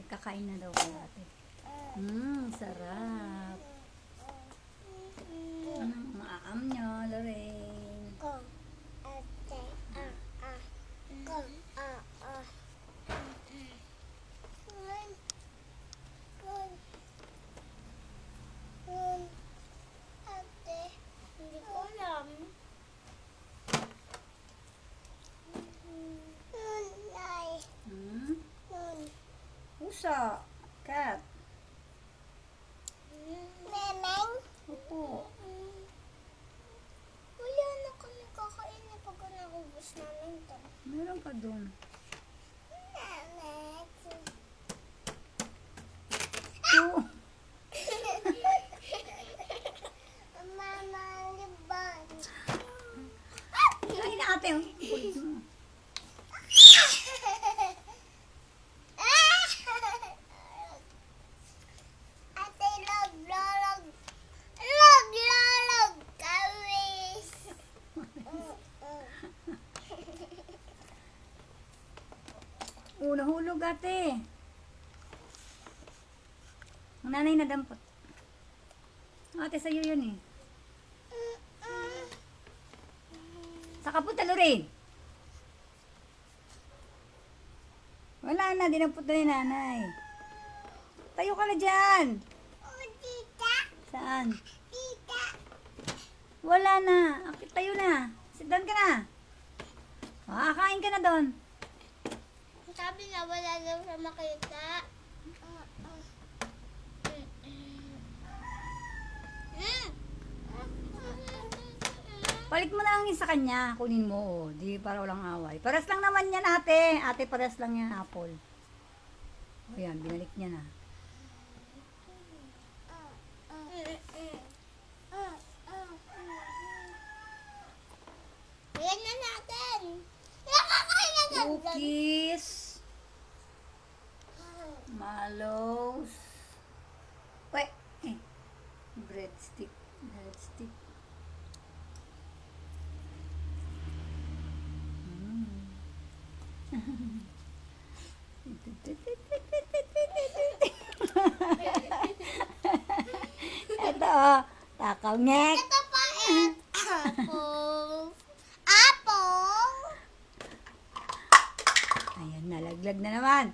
Kakain na daw kay ate. Sarap. Maam nyo, Lorraine. Hindi ko alam. Pusa. Cat. Memeng? Opo. Wala na kami kakain na pag naubos namin to. Meron pa dun. Oh. Mama, liban. Kain na ate. Ang kulit mo. Ate, log, log, kawis. Nahulog ate. Ang nanay na dampot. Ate, sa'yo yun eh. Saka po Lorraine. Wala na, dinampot na ni nanay. Tayo ka na dyan. Oh, tita, Saan? tita. Wala na. Tayo na. Sit down ka na. Kain ka na doon. Sabi na wala daw siya makita. Balik mo na lang yun sa kanya. Kunin mo. Di para walang away. Paras lang naman yan ate. Ate, paras lang yan apple. O yan, binalik niya na. Ayan na natin. Nakakain na natin. Cookies. Mallows. Wait. Breadstick. Breadstick. Ito, takaw ngek. Ito pa apple. Apple. Ayan, nalaglag na naman.